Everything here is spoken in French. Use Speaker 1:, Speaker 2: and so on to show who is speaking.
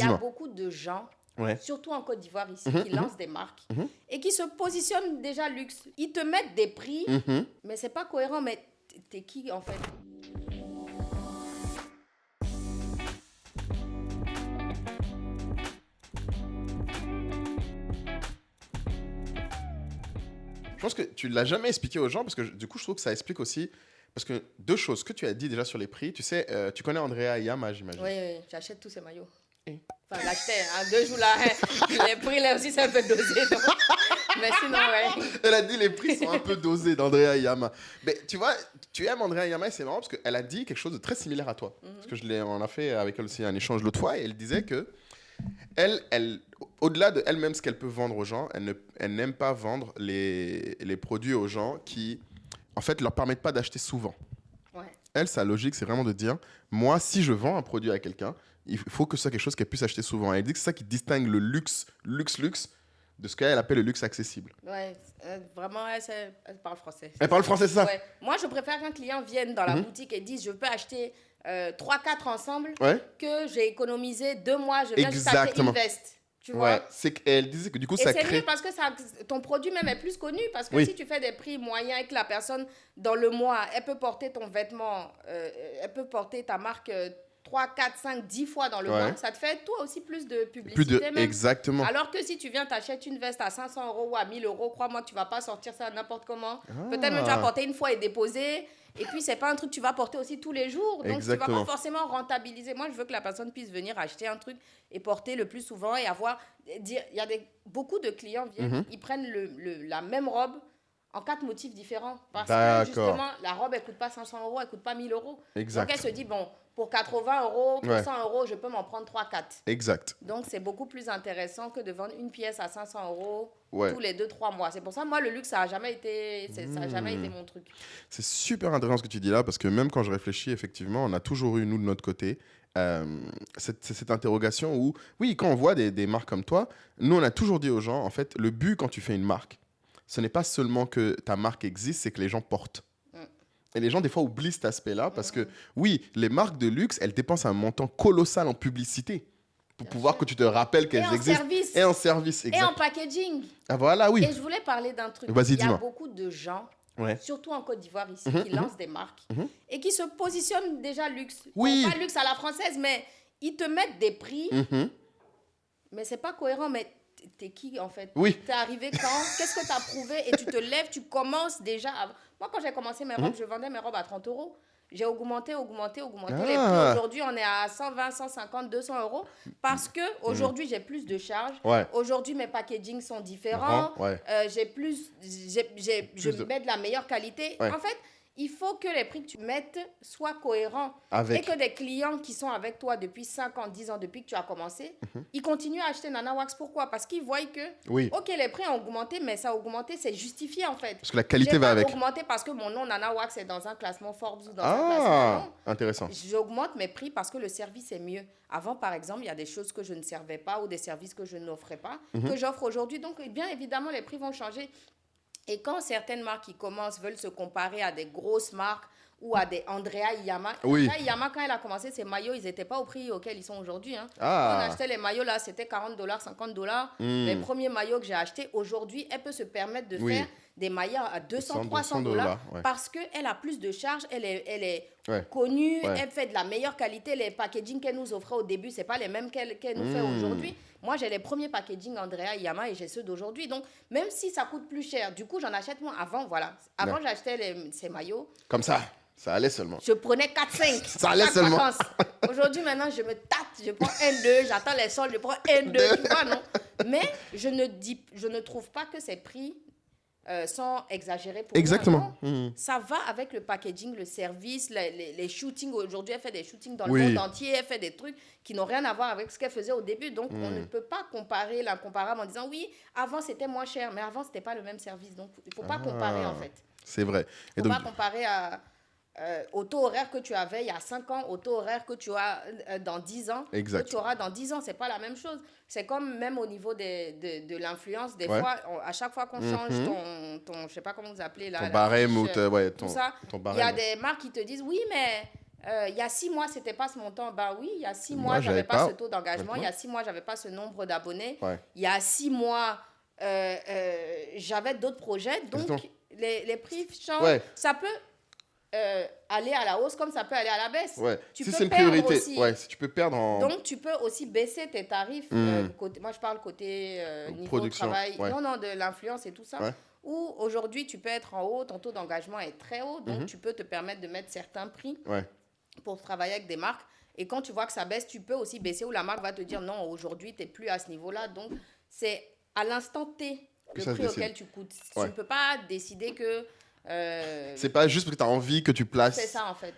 Speaker 1: y a
Speaker 2: dis-moi.
Speaker 1: beaucoup de gens,
Speaker 2: Ouais.
Speaker 1: surtout en Côte d'Ivoire ici, qui lancent des marques et qui se positionnent déjà luxe. Ils te mettent des prix, mais c'est pas cohérent. Mais t'es qui en fait?
Speaker 2: Je pense que tu l'as jamais expliqué aux gens parce que du coup, je trouve que ça explique aussi. Parce que deux choses. Ce que tu as dit déjà sur les prix, tu sais, tu connais Andrea Iyama, j'imagine.
Speaker 1: Oui, oui, j'achète tous ces maillots.
Speaker 2: Et
Speaker 1: Enfin, j'achetais, hein, 2 jours là, les prix là aussi, c'est un peu dosé. Donc. Mais sinon, ouais.
Speaker 2: Elle a dit les prix sont un peu dosés d'Andrea Iyama. Mais tu vois, tu aimes Andrea Iyama et c'est marrant parce qu'elle a dit quelque chose de très similaire à toi. Parce que on a fait avec elle aussi un échange l'autre fois et elle disait que elle, au-delà de elle-même ce qu'elle peut vendre aux gens, elle n'aime pas vendre les produits aux gens qui, en fait, leur permettent pas d'acheter souvent.
Speaker 1: Ouais.
Speaker 2: Elle, sa logique, c'est vraiment de dire, moi, si je vends un produit à quelqu'un, il faut que ce soit quelque chose qu'elle puisse acheter souvent. Et elle dit que c'est ça qui distingue le luxe de ce qu'elle appelle le luxe accessible.
Speaker 1: Ouais, vraiment, elle parle français.
Speaker 2: Elle parle français, c'est ça?
Speaker 1: Ouais. Moi, je préfère qu'un client vienne dans la boutique et dise, je peux acheter 3-4 ensemble,
Speaker 2: Ouais.
Speaker 1: que j'ai économisé 2 mois, je viens juste acheter
Speaker 2: Exactement.
Speaker 1: une veste. Tu
Speaker 2: Ouais,
Speaker 1: vois?
Speaker 2: elle disait que du coup,
Speaker 1: Et
Speaker 2: ça
Speaker 1: c'est
Speaker 2: crée...
Speaker 1: mieux parce que ton produit même est plus connu. Parce que
Speaker 2: Oui.
Speaker 1: si tu fais des prix moyens et que la personne, dans le mois, elle peut porter ton vêtement, elle peut porter ta marque 3, 4, 5, 10 fois dans le
Speaker 2: Ouais.
Speaker 1: mois, ça te fait toi aussi plus de publicité.
Speaker 2: Plus de...
Speaker 1: même.
Speaker 2: Exactement.
Speaker 1: Alors que si tu viens, t'achètes une veste à 500 € ou à 1000 €, crois-moi que tu vas pas sortir ça n'importe comment. Peut-être même tu vas porter une fois et déposer. Et puis, c'est pas un truc que tu vas porter aussi tous les jours. Donc,
Speaker 2: Exactement.
Speaker 1: tu vas pas forcément rentabiliser. Moi, je veux que la personne puisse venir acheter un truc et porter le plus souvent et avoir... Il y a beaucoup de clients viennent, ils prennent la même robe en 4 motifs différents. Parce que,
Speaker 2: D'accord.
Speaker 1: justement, la robe, elle coûte pas 500 €, elle coûte pas 1000 €.
Speaker 2: Exact.
Speaker 1: Donc, elle se dit, bon, pour 80 €, 300 €, je peux m'en prendre 3-4.
Speaker 2: Exact.
Speaker 1: Donc, c'est beaucoup plus intéressant que de vendre une pièce à 500 €
Speaker 2: Ouais.
Speaker 1: tous les 2-3 mois. C'est pour ça, moi, le luxe, ça a jamais été mon truc.
Speaker 2: C'est super intéressant ce que tu dis là, parce que même quand je réfléchis, effectivement, on a toujours eu, nous, de notre côté, cette interrogation où, oui, quand on voit des marques comme toi, nous, on a toujours dit aux gens, en fait, le but quand tu fais une marque, ce n'est pas seulement que ta marque existe, c'est que les gens portent. Et les gens, des fois, oublient cet aspect-là, parce que, oui, les marques de luxe, elles dépensent un montant colossal en publicité pour pouvoir que tu te rappelles qu'elles existent.
Speaker 1: Service.
Speaker 2: Et en service.
Speaker 1: Et en packaging.
Speaker 2: Ah, voilà, oui.
Speaker 1: Et je voulais parler d'un truc.
Speaker 2: Vas-y,
Speaker 1: Il y a
Speaker 2: dis-moi.
Speaker 1: beaucoup de gens,
Speaker 2: Ouais.
Speaker 1: surtout en Côte d'Ivoire ici, qui lancent des marques et qui se positionnent déjà luxe.
Speaker 2: Oui.
Speaker 1: Bon, pas luxe à la française, mais ils te mettent des prix, mais c'est pas cohérent. Mais t'es qui en fait?
Speaker 2: Oui.
Speaker 1: T'es arrivé quand? Qu'est-ce que t'as prouvé? Et tu te lèves, tu commences déjà à... Moi, quand j'ai commencé mes robes, je vendais mes robes à 30 €. J'ai augmenté les prix. Aujourd'hui, on est à 120, 150, 200 € parce que aujourd'hui j'ai plus de charges.
Speaker 2: Ouais.
Speaker 1: Aujourd'hui, mes packagings sont différents.
Speaker 2: Ouais.
Speaker 1: Je mets de la meilleure qualité.
Speaker 2: Ouais.
Speaker 1: En fait, il faut que les prix que tu mettes soient cohérents.
Speaker 2: Avec.
Speaker 1: Et que des clients qui sont avec toi depuis 5 ans, 10 ans, depuis que tu as commencé, ils continuent à acheter Nana Wax. Pourquoi? Parce qu'ils voient que,
Speaker 2: Oui.
Speaker 1: ok, les prix ont augmenté, mais ça a augmenté, c'est justifié en fait.
Speaker 2: Parce que la qualité va avec.
Speaker 1: J'ai pas augmenté parce que mon nom Nana Wax est dans un classement Forbes ou dans un classement... Non.
Speaker 2: Intéressant.
Speaker 1: J'augmente mes prix parce que le service est mieux. Avant, par exemple, il y a des choses que je ne servais pas ou des services que je n'offrais pas, que j'offre aujourd'hui. Donc, bien évidemment, les prix vont changer. Et quand certaines marques qui veulent se comparer à des grosses marques ou à des Andrea Iyama.
Speaker 2: Oui.
Speaker 1: Andrea Iyama, quand elle a commencé, ses maillots, ils n'étaient pas au prix auquel ils sont aujourd'hui. Hein.
Speaker 2: Ah.
Speaker 1: Quand on achetait les maillots, là, c'était 40 $, 50 $. Les premiers maillots que j'ai achetés, aujourd'hui, elle peut se permettre de faire des maillots à 200, 300 $.
Speaker 2: Ouais.
Speaker 1: Parce qu'elle a plus de charges, elle est
Speaker 2: Ouais.
Speaker 1: connue,
Speaker 2: Ouais.
Speaker 1: elle fait de la meilleure qualité. Les packaging qu'elle nous offrait au début, ce n'est pas les mêmes qu'elle nous fait aujourd'hui. Moi, j'ai les premiers packaging Andrea Iyama et j'ai ceux d'aujourd'hui. Donc, même si ça coûte plus cher, du coup, j'en achète moins. Avant, j'achetais ces maillots.
Speaker 2: Comme ça allait seulement.
Speaker 1: Je prenais 4-5.
Speaker 2: Ça allait seulement.
Speaker 1: Vacances. Aujourd'hui, maintenant, je me tâte. Je prends 1-2, j'attends les soldes, je prends 1-2. Tu vois, non? Mais je ne trouve pas que ces prix sont exagérés pour
Speaker 2: Exactement.
Speaker 1: moi. Non. Ça va avec le packaging, le service, les shootings. Aujourd'hui, elle fait des shootings dans le
Speaker 2: Oui.
Speaker 1: monde entier. Elle fait des trucs qui n'ont rien à voir avec ce qu'elle faisait au début. Donc, on ne peut pas comparer l'incomparable en disant, oui, avant, c'était moins cher. Mais avant, ce n'était pas le même service. Donc, il ne faut pas comparer, en fait.
Speaker 2: C'est vrai.
Speaker 1: Il ne faut pas comparer au taux horaire que tu avais il y a 5 ans, au taux horaire que tu as dans 10 ans,
Speaker 2: Exact.
Speaker 1: que tu auras dans 10 ans. Ce n'est pas la même chose. C'est comme même au niveau de l'influence. Des
Speaker 2: Ouais.
Speaker 1: fois, à chaque fois qu'on change ton je ne sais pas comment vous appelez là.
Speaker 2: Ton
Speaker 1: la
Speaker 2: barème
Speaker 1: fiche,
Speaker 2: ou
Speaker 1: tout ça,
Speaker 2: ton
Speaker 1: il y a
Speaker 2: barème.
Speaker 1: des marques qui te disent, oui, mais il y a 6 mois, c'était pas ce montant. Bah oui, il y a 6
Speaker 2: Moi,
Speaker 1: mois,
Speaker 2: j'avais
Speaker 1: j'avais pas
Speaker 2: pas.
Speaker 1: ce taux d'engagement. Il y
Speaker 2: Maintenant.
Speaker 1: a 6 mois, j'avais pas ce nombre d'abonnés.
Speaker 2: Ouais.
Speaker 1: Il y a 6 mois, j'avais d'autres projets. Donc,
Speaker 2: Exactement.
Speaker 1: les prix changent.
Speaker 2: Ouais.
Speaker 1: Ça peut aller à la hausse comme ça peut aller à la baisse.
Speaker 2: Ouais.
Speaker 1: Tu
Speaker 2: Si
Speaker 1: peux
Speaker 2: c'est une
Speaker 1: perdre
Speaker 2: priorité,
Speaker 1: aussi.
Speaker 2: ouais, si tu peux perdre en
Speaker 1: Donc, tu peux aussi baisser tes tarifs. Moi, je parle côté niveau
Speaker 2: production,
Speaker 1: travail.
Speaker 2: ouais.
Speaker 1: Non, de l'influence et tout ça.
Speaker 2: Ouais.
Speaker 1: Ou aujourd'hui, tu peux être en haut, ton taux d'engagement est très haut. Donc, tu peux te permettre de mettre certains prix
Speaker 2: Ouais.
Speaker 1: pour travailler avec des marques. Et quand tu vois que ça baisse, tu peux aussi baisser ou la marque va te dire non, aujourd'hui, tu n'es plus à ce niveau-là. Donc, c'est à l'instant T
Speaker 2: Que
Speaker 1: le
Speaker 2: ça se
Speaker 1: prix
Speaker 2: décide.
Speaker 1: auquel tu coûtes.
Speaker 2: Ouais.
Speaker 1: Tu ne peux pas décider que...
Speaker 2: C'est pas juste parce que tu as envie que tu places.
Speaker 1: c'est ça, en fait.